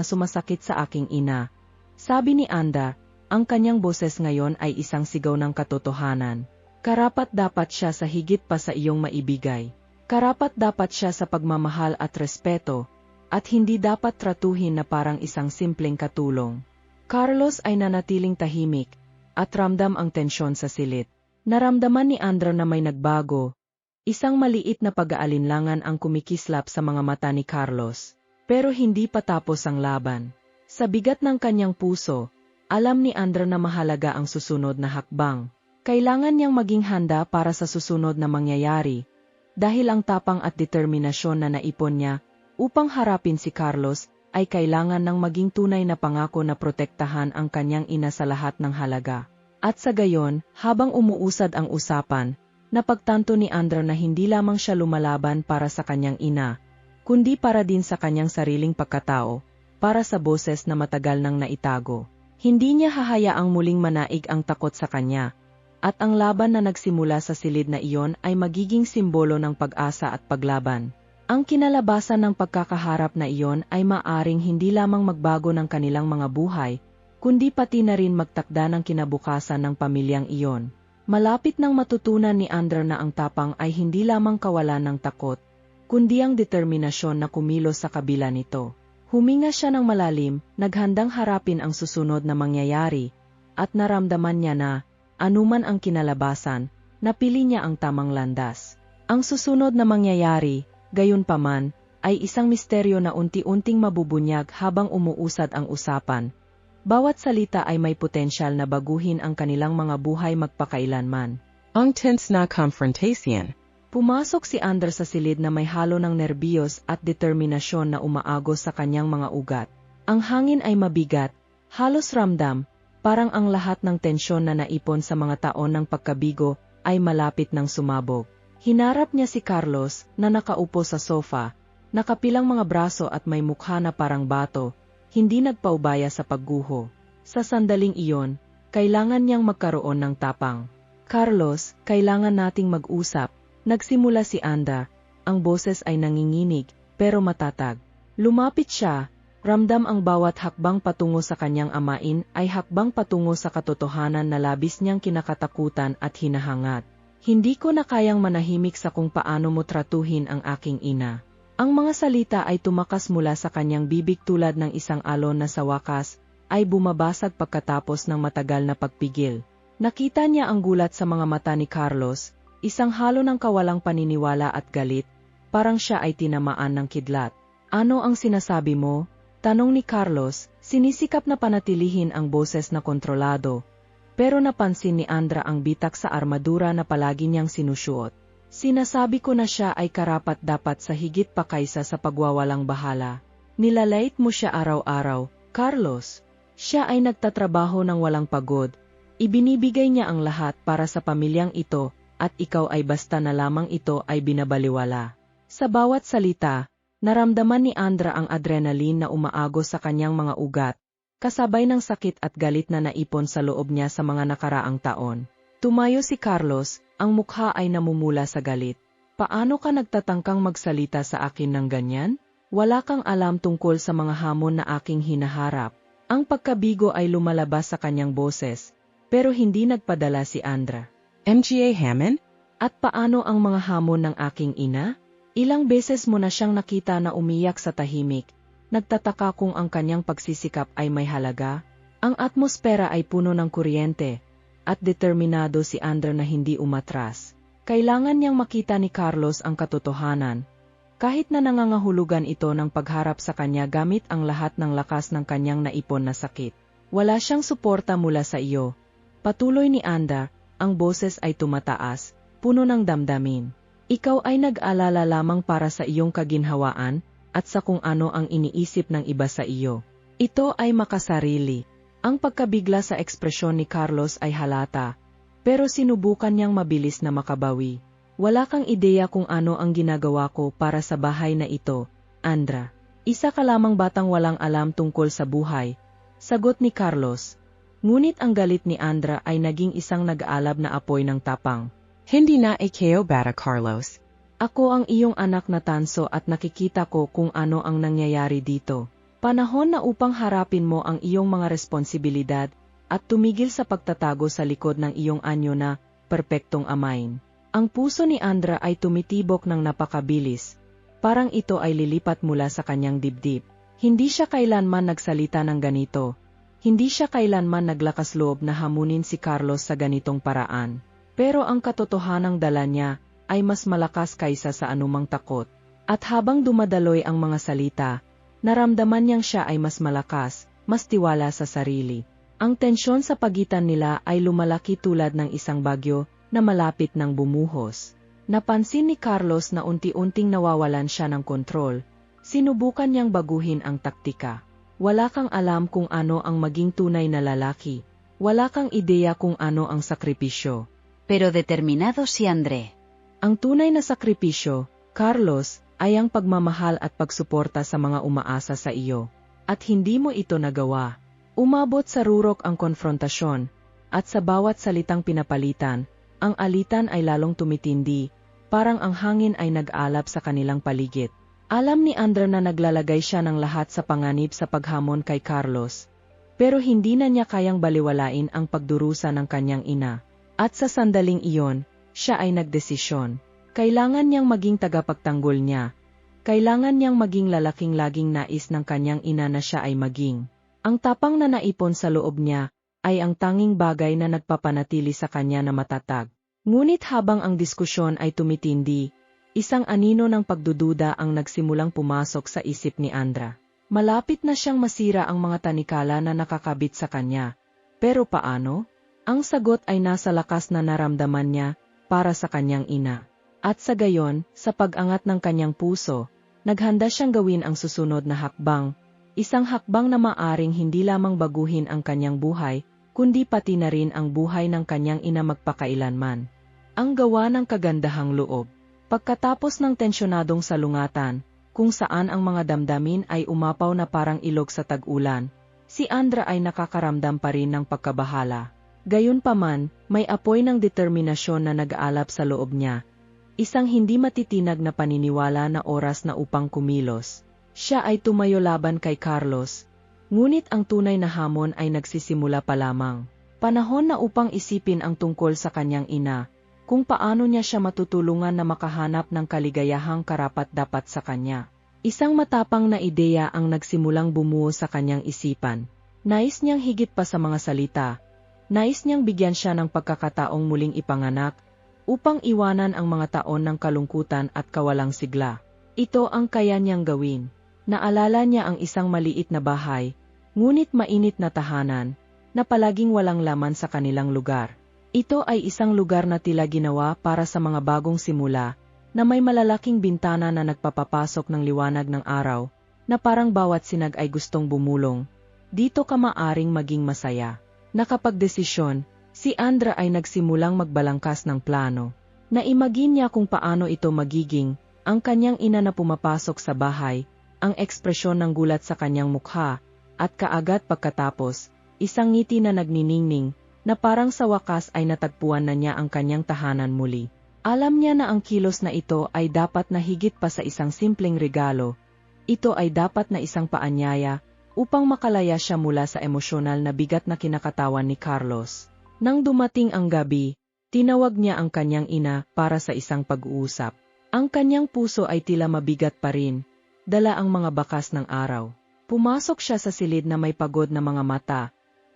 sumasakit sa aking ina. Sabi ni Anda, ang kanyang boses ngayon ay isang sigaw ng katotohanan. Karapat-dapat siya sa higit pa sa iyong maibigay. Karapat-dapat siya sa pagmamahal at respeto, at hindi dapat tratuhin na parang isang simpleng katulong. Carlos ay nanatiling tahimik, at ramdam ang tensyon sa silid. Naramdaman ni Andra na may nagbago. Isang maliit na pag-aalinlangan ang kumikislap sa mga mata ni Carlos. Pero hindi pa tapos ang laban. Sa bigat ng kanyang puso, alam ni Andra na mahalaga ang susunod na hakbang. Kailangan niyang maging handa para sa susunod na mangyayari, dahil ang tapang at determinasyon na naipon niya upang harapin si Carlos ay kailangan ng maging tunay na pangako na protektahan ang kanyang ina sa lahat ng halaga. At sa gayon, habang umuusad ang usapan, napagtanto ni Andra na hindi lamang siya lumalaban para sa kanyang ina, kundi para din sa kanyang sariling pagkatao, para sa boses na matagal nang naitago. Hindi niya hahayaang muling manaig ang takot sa kanya, at ang laban na nagsimula sa silid na iyon ay magiging simbolo ng pag-asa at paglaban. Ang kinalabasan ng pagkakaharap na iyon ay maaring hindi lamang magbago ng kanilang mga buhay, kundi pati na rin magtakda ng kinabukasan ng pamilyang iyon. Malapit nang matutunan ni Andra na ang tapang ay hindi lamang kawalan ng takot, kundi ang determinasyon na kumilos sa kabila nito. Huminga siya ng malalim, naghandang harapin ang susunod na mangyayari, at naramdaman niya na, anuman ang kinalabasan, napili niya ang tamang landas. Ang susunod na mangyayari, gayunpaman, ay isang misteryo na unti-unting mabubunyag habang umuusad ang usapan. Bawat salita ay may potensyal na baguhin ang kanilang mga buhay magpakailanman. Ang tense na confrontation. Pumasok si Andra sa silid na may halo ng nerbiyos at determinasyon na umaagos sa kanyang mga ugat. Ang hangin ay mabigat, halos ramdam, parang ang lahat ng tensyon na naipon sa mga taon ng pagkabigo ay malapit ng sumabog. Hinarap niya si Carlos na nakaupo sa sofa, nakapilang mga braso at may mukha na parang bato, hindi nagpaubaya sa pagguho. Sa sandaling iyon, kailangan niyang magkaroon ng tapang. Carlos, kailangan nating mag-usap, nagsimula si Anda, ang boses ay nanginginig, pero matatag. Lumapit siya, Ramdam ang bawat hakbang patungo sa kanyang amain ay hakbang patungo sa katotohanan na labis niyang kinakatakutan at hinahangat. Hindi ko na kayang manahimik sa kung paano mo tratuhin ang aking ina. Ang mga salita ay tumakas mula sa kanyang bibig tulad ng isang alon na sa wakas ay bumabasag pagkatapos ng matagal na pagpigil. Nakita niya ang gulat sa mga mata ni Carlos, isang halo ng kawalang paniniwala at galit, parang siya ay tinamaan ng kidlat. Ano ang sinasabi mo? Tanong ni Carlos, sinisikap na panatilihin ang boses na kontrolado. Pero napansin ni Andra ang bitak sa armadura na palagi niyang sinusuot. Sinasabi ko na siya ay karapat-dapat sa higit pa kaysa sa pagwawalang bahala. Nilalait mo siya araw-araw, Carlos. Siya ay nagtatrabaho ng walang pagod. Ibinibigay niya ang lahat para sa pamilyang ito, at ikaw ay basta na lamang ito ay binabaliwala. Sa bawat salita, naramdaman ni Andra ang adrenaline na umaagos sa kanyang mga ugat, kasabay ng sakit at galit na naipon sa loob niya sa mga nakaraang taon. Tumayo si Carlos, ang mukha ay namumula sa galit. Paano ka nagtatangkang magsalita sa akin ng ganyan? Wala kang alam tungkol sa mga hamon na aking hinaharap. Ang pagkabigo ay lumalabas sa kanyang boses, pero hindi nagpadala si Andra. MGA Hammond? At paano ang mga hamon ng aking ina? Ilang beses mo na siyang nakita na umiyak sa tahimik. Nagtataka kung ang kanyang pagsisikap ay may halaga. Ang atmosfera ay puno ng kuryente, at determinado si Andra na hindi umatras. Kailangan niyang makita ni Carlos ang katotohanan. Kahit na nangangahulugan ito ng pagharap sa kanya gamit ang lahat ng lakas ng kanyang naipon na sakit. Wala siyang suporta mula sa iyo. Patuloy ni Andra, ang boses ay tumataas, puno ng damdamin. Ikaw ay nag-alala lamang para sa iyong kaginhawaan, at sa kung ano ang iniisip ng iba sa iyo. Ito ay makasarili. Ang pagkabigla sa ekspresyon ni Carlos ay halata, pero sinubukan niyang mabilis na makabawi. Wala kang ideya kung ano ang ginagawa ko para sa bahay na ito, Andra. Isa ka lamang batang walang alam tungkol sa buhay, sagot ni Carlos. Ngunit ang galit ni Andra ay naging isang nag-aalab na apoy ng tapang. Hindi na ikaw bata, Carlos. Ako ang iyong anak na tanso at nakikita ko kung ano ang nangyayari dito. Panahon na upang harapin mo ang iyong mga responsibilidad at tumigil sa pagtatago sa likod ng iyong anyo na perpektong amain. Ang puso ni Andra ay tumitibok ng napakabilis. Parang ito ay lilipat mula sa kanyang dibdib. Hindi siya kailanman nagsalita ng ganito. Hindi siya kailanman naglakas loob na hamunin si Carlos sa ganitong paraan. Pero ang katotohanang dala niya ay mas malakas kaysa sa anumang takot. At habang dumadaloy ang mga salita, naramdaman niyang siya ay mas malakas, mas tiwala sa sarili. Ang tensyon sa pagitan nila ay lumalaki tulad ng isang bagyo na malapit ng bumuhos. Napansin ni Carlos na unti-unting nawawalan siya ng kontrol. Sinubukan niyang baguhin ang taktika. Wala kang alam kung ano ang maging tunay na lalaki. Wala kang ideya kung ano ang sakripisyo. Pero determinado si André. Ang tunay na sakripisyo, Carlos, ay ang pagmamahal at pagsuporta sa mga umaasa sa iyo. At hindi mo ito nagawa. Umabot sa rurok ang konfrontasyon, at sa bawat salitang pinapalitan, ang alitan ay lalong tumitindi, parang ang hangin ay nag-alap sa kanilang paligid. Alam ni Andra na naglalagay siya ng lahat sa panganib sa paghamon kay Carlos. Pero hindi na niya kayang baliwalain ang pagdurusa ng kanyang ina. At sa sandaling iyon, siya ay nagdesisyon. Kailangan niyang maging tagapagtanggol niya. Kailangan niyang maging lalaking laging nais ng kanyang ina na siya ay maging. Ang tapang na naipon sa loob niya, ay ang tanging bagay na nagpapanatili sa kanya na matatag. Ngunit habang ang diskusyon ay tumitindi, isang anino ng pagdududa ang nagsimulang pumasok sa isip ni Andra. Malapit na siyang masira ang mga tanikala na nakakabit sa kanya. Pero paano? Ang sagot ay nasa lakas na naramdaman niya para sa kanyang ina. At sa gayon, sa pag-angat ng kanyang puso, naghanda siyang gawin ang susunod na hakbang. Isang hakbang na maaring hindi lamang baguhin ang kanyang buhay, kundi pati na rin ang buhay ng kanyang ina magpakailanman. Ang gawa ng kagandahang loob. Pagkatapos ng tensyonadong salungatan, kung saan ang mga damdamin ay umapaw na parang ilog sa tag-ulan, si Andra ay nakakaramdam pa rin ng pagkabahala. Gayunpaman, may apoy ng determinasyon na nag-aalap sa loob niya. Isang hindi matitinag na paniniwala na oras na upang kumilos. Siya ay tumayo laban kay Carlos. Ngunit ang tunay na hamon ay nagsisimula pa lamang. Panahon na upang isipin ang tungkol sa kanyang ina, kung paano niya siya matutulungan na makahanap ng kaligayahang karapat-dapat sa kanya. Isang matapang na ideya ang nagsimulang bumuo sa kanyang isipan. Nais niyang higit pa sa mga salita. Nais niyang bigyan siya ng pagkakataong muling ipanganak, upang iwanan ang mga taon ng kalungkutan at kawalang sigla. Ito ang kaya niyang gawin. Naalala niya ang isang maliit na bahay, ngunit mainit na tahanan, na palaging walang laman sa kanilang lugar. Ito ay isang lugar na tila ginawa para sa mga bagong simula, na may malalaking bintana na nagpapapasok ng liwanag ng araw, na parang bawat sinag ay gustong bumulong. Dito ka maaring maging masaya. Nakapagdesisyon, si Andra ay nagsimulang magbalangkas ng plano. Naimagine niya kung paano ito magiging, ang kanyang ina na pumapasok sa bahay, ang ekspresyon ng gulat sa kanyang mukha, at kaagad pagkatapos, isang ngiti na nagniningning, na parang sa wakas ay natagpuan na niya ang kanyang tahanan muli. Alam niya na ang kilos na ito ay dapat na higit pa sa isang simpleng regalo. Ito ay dapat na isang paanyaya, upang makalaya siya mula sa emosyonal na bigat na kinakatawan ni Carlos. Nang dumating ang gabi, tinawag niya ang kanyang ina para sa isang pag-uusap. Ang kanyang puso ay tila mabigat pa rin, dala ang mga bakas ng araw. Pumasok siya sa silid na may pagod na mga mata,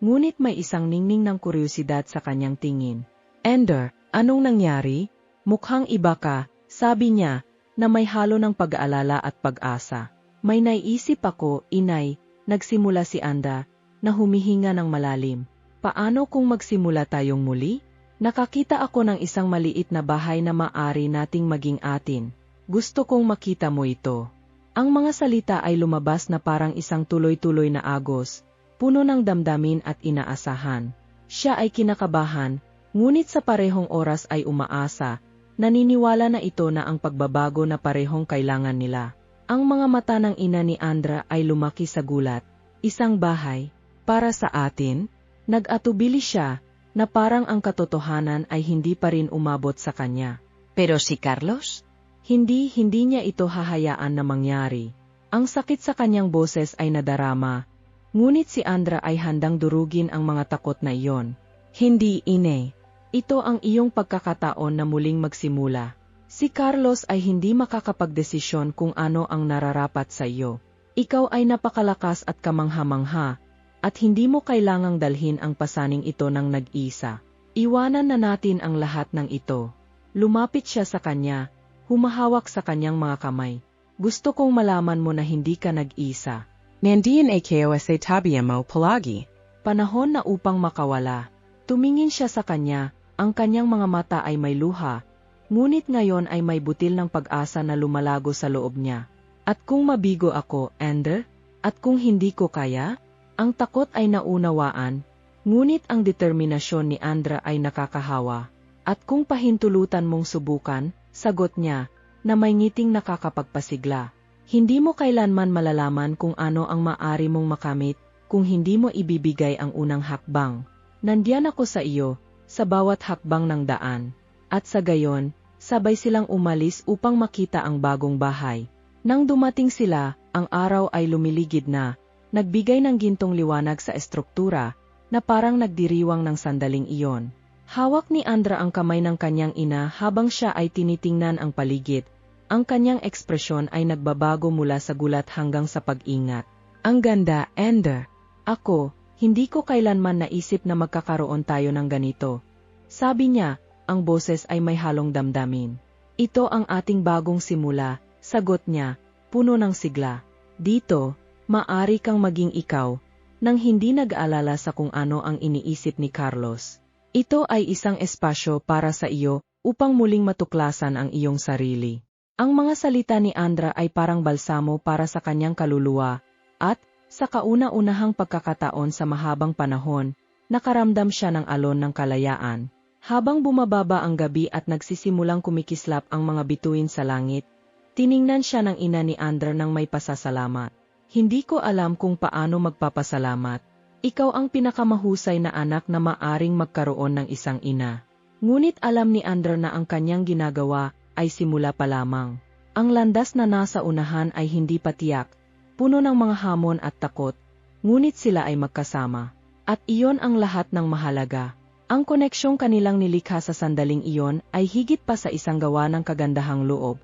ngunit may isang ningning ng kuryosidad sa kanyang tingin. Ender, anong nangyari? Mukhang iba ka, sabi niya, na may halo ng pag-aalala at pag-asa. May naiisip ako, inay, nagsimula si Anda, na humihinga ng malalim. Paano kung magsimula tayong muli? Nakakita ako ng isang maliit na bahay na maaari nating maging atin. Gusto kong makita mo ito. Ang mga salita ay lumabas na parang isang tuloy-tuloy na agos, puno ng damdamin at inaasahan. Siya ay kinakabahan, ngunit sa parehong oras ay umaasa, naniniwala na ito na ang pagbabago na parehong kailangan nila. Ang mga mata ng ina ni Andra ay lumaki sa gulat. Isang bahay, para sa atin? Nag-atubili siya, na parang ang katotohanan ay hindi pa rin umabot sa kanya. ¿Pero si Carlos? Hindi niya ito hahayaan na mangyari. Ang sakit sa kanyang boses ay nadarama, ngunit si Andra ay handang durugin ang mga takot na iyon. Hindi, ine. Ito ang iyong pagkakataon na muling magsimula. Si Carlos ay hindi makakapagdesisyon kung ano ang nararapat sa iyo. Ikaw ay napakalakas at kamangha-mangha, at hindi mo kailangang dalhin ang pasaning ito ng nag-isa. Iwanan na natin ang lahat ng ito. Lumapit siya sa kanya, humahawak sa kanyang mga kamay. Gusto kong malaman mo na hindi ka nag-isa. Nandiyan ako sa tabi mo palagi. Panahon na upang makawala. Tumingin siya sa kanya, ang kanyang mga mata ay may luha, ngunit ngayon ay may butil ng pag-asa na lumalago sa loob niya. At kung mabigo ako, Ender? At kung hindi ko kaya? Ang takot ay naunawaan, ngunit ang determinasyon ni Andra ay nakakahawa. At kung pahintulutan mong subukan, sagot niya, na may ngiting nakakapagpasigla. Hindi mo kailanman malalaman kung ano ang maaari mong makamit, kung hindi mo ibibigay ang unang hakbang. Nandiyan ako sa iyo, sa bawat hakbang ng daan. At sa gayon, sabay silang umalis upang makita ang bagong bahay. Nang dumating sila, ang araw ay lumiligid na, nagbigay ng gintong liwanag sa estruktura, na parang nagdiriwang ng sandaling iyon. Hawak ni Andra ang kamay ng kanyang ina habang siya ay tinitingnan ang paligid. Ang kanyang ekspresyon ay nagbabago mula sa gulat hanggang sa pag-ingat. Ang ganda, Ender. Ako, hindi ko kailanman naisip na magkakaroon tayo ng ganito. Sabi niya, ang boses ay may halong damdamin. Ito ang ating bagong simula, sagot niya, puno ng sigla. Dito, maari kang maging ikaw, nang hindi nag-aalala sa kung ano ang iniisip ni Carlos. Ito ay isang espasyo para sa iyo, upang muling matuklasan ang iyong sarili. Ang mga salita ni Andra ay parang balsamo para sa kanyang kaluluwa, at, sa kauna-unahang pagkakataon sa mahabang panahon, nakaramdam siya ng alon ng kalayaan. Habang bumababa ang gabi at nagsisimulang kumikislap ang mga bituin sa langit, tiningnan siya ng ina ni Andra nang may pasasalamat. Hindi ko alam kung paano magpapasalamat. Ikaw ang pinakamahusay na anak na maaring magkaroon ng isang ina. Ngunit alam ni Andra na ang kanyang ginagawa ay simula pa lamang. Ang landas na nasa unahan ay hindi pa tiyak, puno ng mga hamon at takot, ngunit sila ay magkasama. At iyon ang lahat ng mahalaga. Ang koneksyong kanilang nilikha sa sandaling iyon ay higit pa sa isang gawa ng kagandahang loob.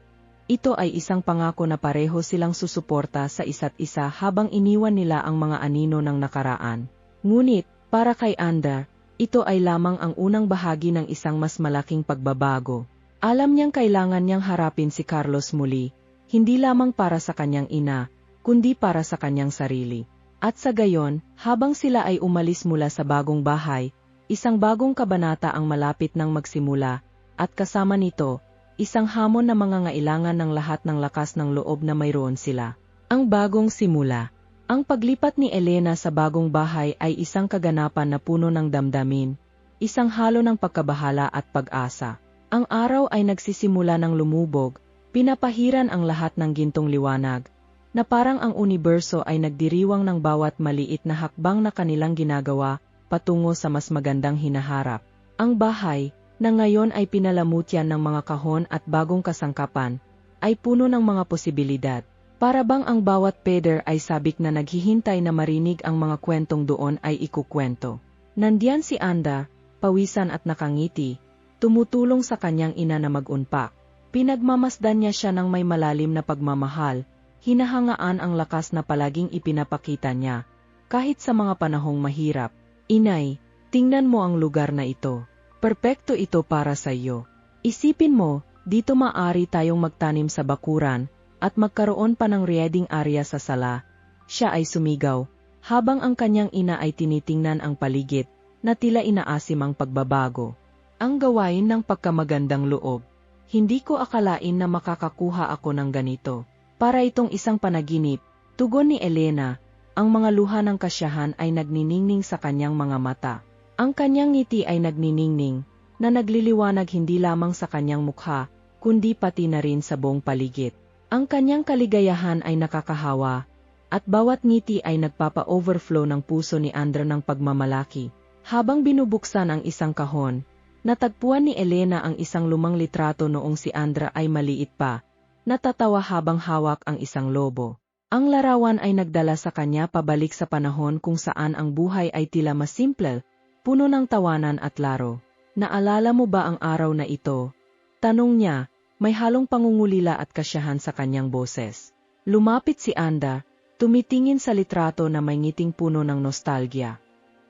Ito ay isang pangako na pareho silang susuporta sa isa't isa habang iniwan nila ang mga anino ng nakaraan. Ngunit, para kay Andar, ito ay lamang ang unang bahagi ng isang mas malaking pagbabago. Alam niyang kailangan niyang harapin si Carlos muli, hindi lamang para sa kanyang ina, kundi para sa kanyang sarili. At sa gayon, habang sila ay umalis mula sa bagong bahay, isang bagong kabanata ang malapit nang magsimula, at kasama nito, isang hamon na mangangailangan ng lahat ng lakas ng loob na mayroon sila. Ang bagong simula. Ang paglipat ni Elena sa bagong bahay ay isang kaganapan na puno ng damdamin, isang halo ng pagkabahala at pag-asa. Ang araw ay nagsisimula ng lumubog, pinapahiran ang lahat ng gintong liwanag, na parang ang universo ay nagdiriwang ng bawat maliit na hakbang na kanilang ginagawa patungo sa mas magandang hinaharap. Ang bahay, na ngayon ay pinalamutyan ng mga kahon at bagong kasangkapan, ay puno ng mga posibilidad. Para bang ang bawat peder ay sabik na naghihintay na marinig ang mga kwentong doon ay ikukwento. Nandiyan si Anda, pawisan at nakangiti, tumutulong sa kanyang ina na mag-unpak. Pinagmamasdan niya siya ng may malalim na pagmamahal, hinahangaan ang lakas na palaging ipinapakita niya, kahit sa mga panahong mahirap. Inay, tingnan mo ang lugar na ito. Perpekto ito para sa iyo. Isipin mo, dito maaari tayong magtanim sa bakuran, at magkaroon pa ng reading area sa sala. Siya ay sumigaw, habang ang kanyang ina ay tinitingnan ang paligid, na tila inaasim ang pagbabago. Ang gawain ng pagkamagandang loob. Hindi ko akalain na makakakuha ako ng ganito. Para itong isang panaginip, tugon ni Elena, ang mga luha ng kasiyahan ay nagniningning sa kanyang mga mata. Ang kanyang ngiti ay nagniningning, na nagliliwanag hindi lamang sa kanyang mukha, kundi pati na rin sa buong paligid. Ang kanyang kaligayahan ay nakakahawa, at bawat ngiti ay nagpapa-overflow ng puso ni Andra ng pagmamalaki. Habang binubuksan ang isang kahon, natagpuan ni Elena ang isang lumang litrato noong si Andra ay maliit pa, natatawa habang hawak ang isang lobo. Ang larawan ay nagdala sa kanya pabalik sa panahon kung saan ang buhay ay tila mas simple, puno ng tawanan at laro. Naalala mo ba ang araw na ito? Tanong niya. May halong pangungulila at kasiyahan sa kanyang boses. Lumapit si Anda, tumitingin sa litrato na may ngiting puno ng nostalgia.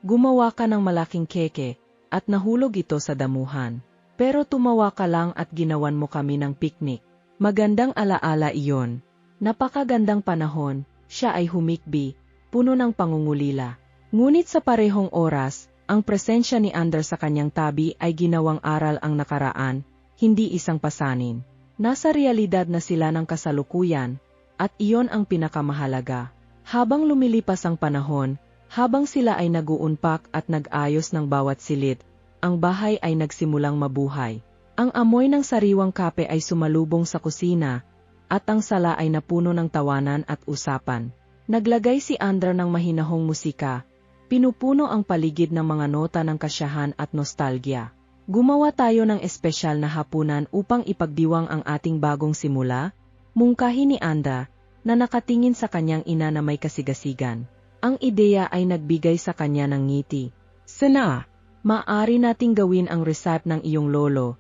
Gumawa ka ng malaking keke, at nahulog ito sa damuhan. Pero tumawa ka lang at ginawan mo kami ng picnic. Magandang alaala iyon. Napakagandang panahon, siya ay humikbi, puno ng pangungulila. Ngunit sa parehong oras, ang presensya ni Anda sa kanyang tabi ay ginawang aral ang nakaraan, hindi isang pasanin. Nasa realidad na sila ng kasalukuyan, at iyon ang pinakamahalaga. Habang lumilipas ang panahon, habang sila ay nag-uunpak at nag-ayos ng bawat silid, ang bahay ay nagsimulang mabuhay. Ang amoy ng sariwang kape ay sumalubong sa kusina, at ang sala ay napuno ng tawanan at usapan. Naglagay si Andra ng mahinahong musika, pinupuno ang paligid ng mga nota ng kasiyahan at nostalgia. Gumawa tayo ng espesyal na hapunan upang ipagdiwang ang ating bagong simula, mungkahi ni Anda, na nakatingin sa kanyang ina na may kasigasigan. Ang ideya ay nagbigay sa kanya ng ngiti. Sana, maaari nating gawin ang recipe ng iyong lolo.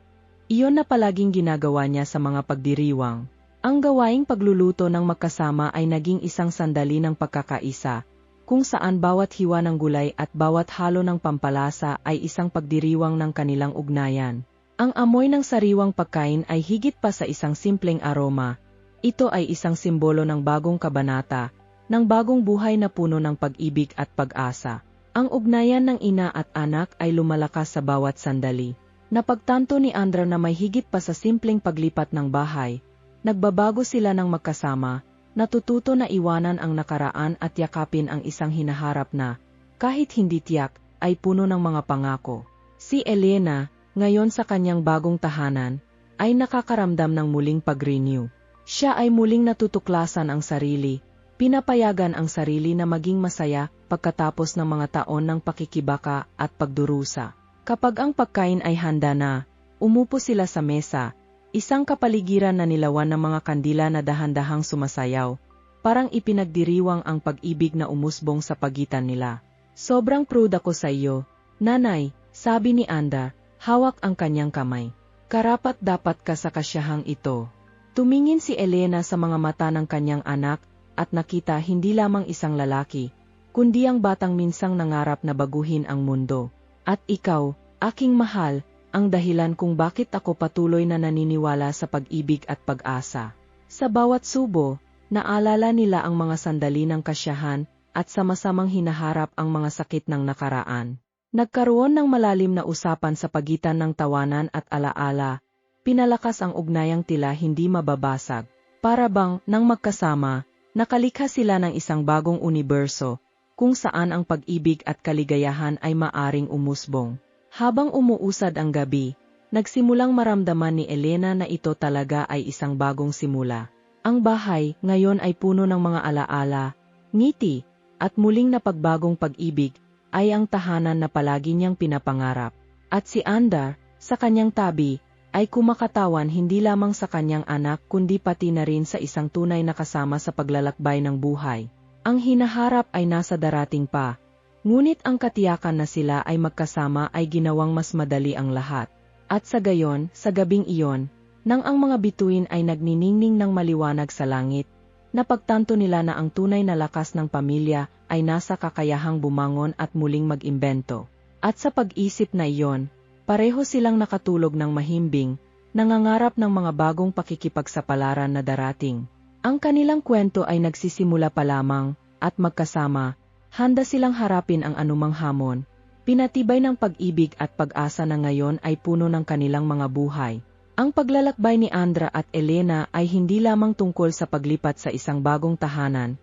Iyon na palaging ginagawa niya sa mga pagdiriwang. Ang gawaing pagluluto ng magkasama ay naging isang sandali ng pagkakaisa, kung saan bawat hiwa ng gulay at bawat halo ng pampalasa ay isang pagdiriwang ng kanilang ugnayan. Ang amoy ng sariwang pagkain ay higit pa sa isang simpleng aroma. Ito ay isang simbolo ng bagong kabanata, ng bagong buhay na puno ng pag-ibig at pag-asa. Ang ugnayan ng ina at anak ay lumalakas sa bawat sandali. Napagtanto ni Andra na may higit pa sa simpleng paglipat ng bahay. Nagbabago sila ng magkasama, natututo na iwanan ang nakaraan at yakapin ang isang hinaharap na, kahit hindi tiyak, ay puno ng mga pangako. Si Elena, ngayon sa kanyang bagong tahanan, ay nakakaramdam ng muling pag-renew. Siya ay muling natutuklasan ang sarili, pinapayagan ang sarili na maging masaya pagkatapos ng mga taon ng pakikibaka at pagdurusa. Kapag ang pagkain ay handa na, umupo sila sa mesa, isang kapaligiran na nilawan ng mga kandila na dahan-dahang sumasayaw, parang ipinagdiriwang ang pag-ibig na umusbong sa pagitan nila. Sobrang proud ako sa iyo, nanay, sabi ni Andar, hawak ang kanyang kamay. Karapat-dapat ka sa kasyahang ito. Tumingin si Elena sa mga mata ng kanyang anak, at nakita hindi lamang isang lalaki, kundi ang batang minsang nangarap na baguhin ang mundo. At ikaw, aking mahal, ang dahilan kung bakit ako patuloy na naniniwala sa pag-ibig at pag-asa. Sa bawat subo, naalala nila ang mga sandali ng kasyahan at sama-samang hinaharap ang mga sakit ng nakaraan. Nagkaroon ng malalim na usapan sa pagitan ng tawanan at alaala, pinalakas ang ugnayang tila hindi mababasag. Para bang, nang magkasama, nakalikha sila ng isang bagong universo, kung saan ang pag-ibig at kaligayahan ay maaring umusbong. Habang umuusad ang gabi, nagsimulang maramdaman ni Elena na ito talaga ay isang bagong simula. Ang bahay ngayon ay puno ng mga alaala, ngiti, at muling na pagbagong pag-ibig, ay ang tahanan na palagi niyang pinapangarap. At si Andar, sa kanyang tabi, ay kumakatawan hindi lamang sa kanyang anak kundi pati na rin sa isang tunay na kasama sa paglalakbay ng buhay. Ang hinaharap ay nasa darating pa, ngunit ang katiyakan na sila ay magkasama ay ginawang mas madali ang lahat. At sa gayon, sa gabing iyon, nang ang mga bituin ay nagniningning ng maliwanag sa langit, napagtanto nila na ang tunay na lakas ng pamilya ay nasa kakayahang bumangon at muling mag-imbento. At sa pag-isip na iyon, pareho silang nakatulog ng mahimbing, nangangarap ng mga bagong pakikipagsapalaran na darating. Ang kanilang kwento ay nagsisimula pa lamang, at magkasama, handa silang harapin ang anumang hamon. Pinatibay ng pag-ibig at pag-asa na ngayon ay puno ng kanilang mga buhay. Ang paglalakbay ni Andra at Elena ay hindi lamang tungkol sa paglipat sa isang bagong tahanan.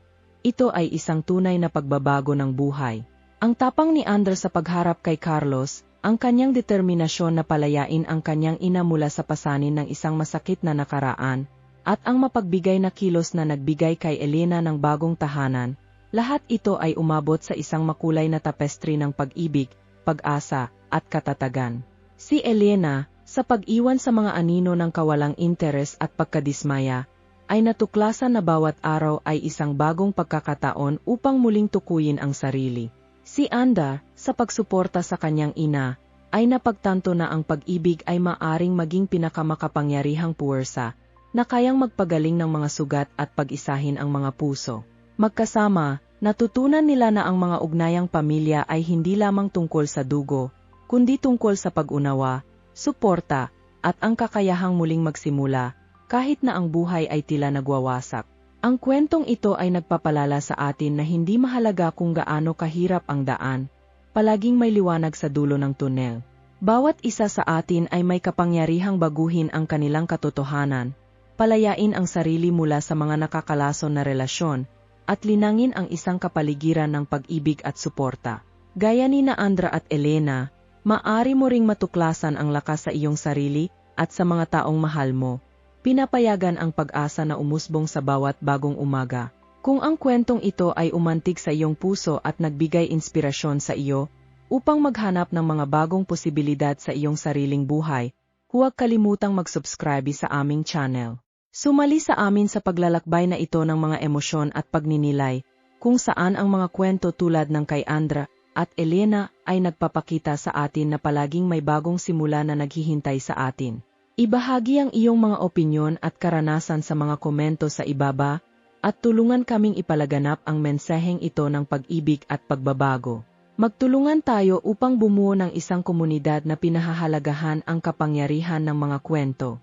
Ito ay isang tunay na pagbabago ng buhay. Ang tapang ni Andra sa pagharap kay Carlos, ang kanyang determinasyon na palayain ang kanyang ina mula sa pasanin ng isang masakit na nakaraan, at ang mapagbigay na kilos na nagbigay kay Elena ng bagong tahanan, lahat ito ay umabot sa isang makulay na tapestry ng pag-ibig, pag-asa, at katatagan. Si Elena, sa pag-iwan sa mga anino ng kawalang interes at pagkadismaya, ay natuklasan na bawat araw ay isang bagong pagkakataon upang muling tukuyin ang sarili. Si Andar, sa pagsuporta sa kanyang ina, ay napagtanto na ang pag-ibig ay maaring maging pinakamakapangyarihang puwersa, na kayang magpagaling ng mga sugat at pag-isahin ang mga puso. Magkasama, natutunan nila na ang mga ugnayang pamilya ay hindi lamang tungkol sa dugo, kundi tungkol sa pag-unawa, suporta, at ang kakayahang muling magsimula, kahit na ang buhay ay tila nagwawasak. Ang kwentong ito ay nagpapalala sa atin na hindi mahalaga kung gaano kahirap ang daan, palaging may liwanag sa dulo ng tunel. Bawat isa sa atin ay may kapangyarihang baguhin ang kanilang katotohanan, palayain ang sarili mula sa mga nakakalason na relasyon, at linangin ang isang kapaligiran ng pag-ibig at suporta. Gaya ni na Andra at Elena, maaari mo ring matuklasan ang lakas sa iyong sarili at sa mga taong mahal mo. Pinapayagan ang pag-asa na umusbong sa bawat bagong umaga. Kung ang kwentong ito ay umantig sa iyong puso at nagbigay inspirasyon sa iyo, upang maghanap ng mga bagong posibilidad sa iyong sariling buhay, huwag kalimutang mag-subscribe sa aming channel. Sumali sa amin sa paglalakbay na ito ng mga emosyon at pagninilay, kung saan ang mga kwento tulad ng kay Andra at Elena ay nagpapakita sa atin na palaging may bagong simula na naghihintay sa atin. Ibahagi ang iyong mga opinyon at karanasan sa mga komento sa ibaba, at tulungan kaming ipalaganap ang mensaheng ito ng pag-ibig at pagbabago. Magtulungan tayo upang bumuo ng isang komunidad na pinahahalagahan ang kapangyarihan ng mga kwento.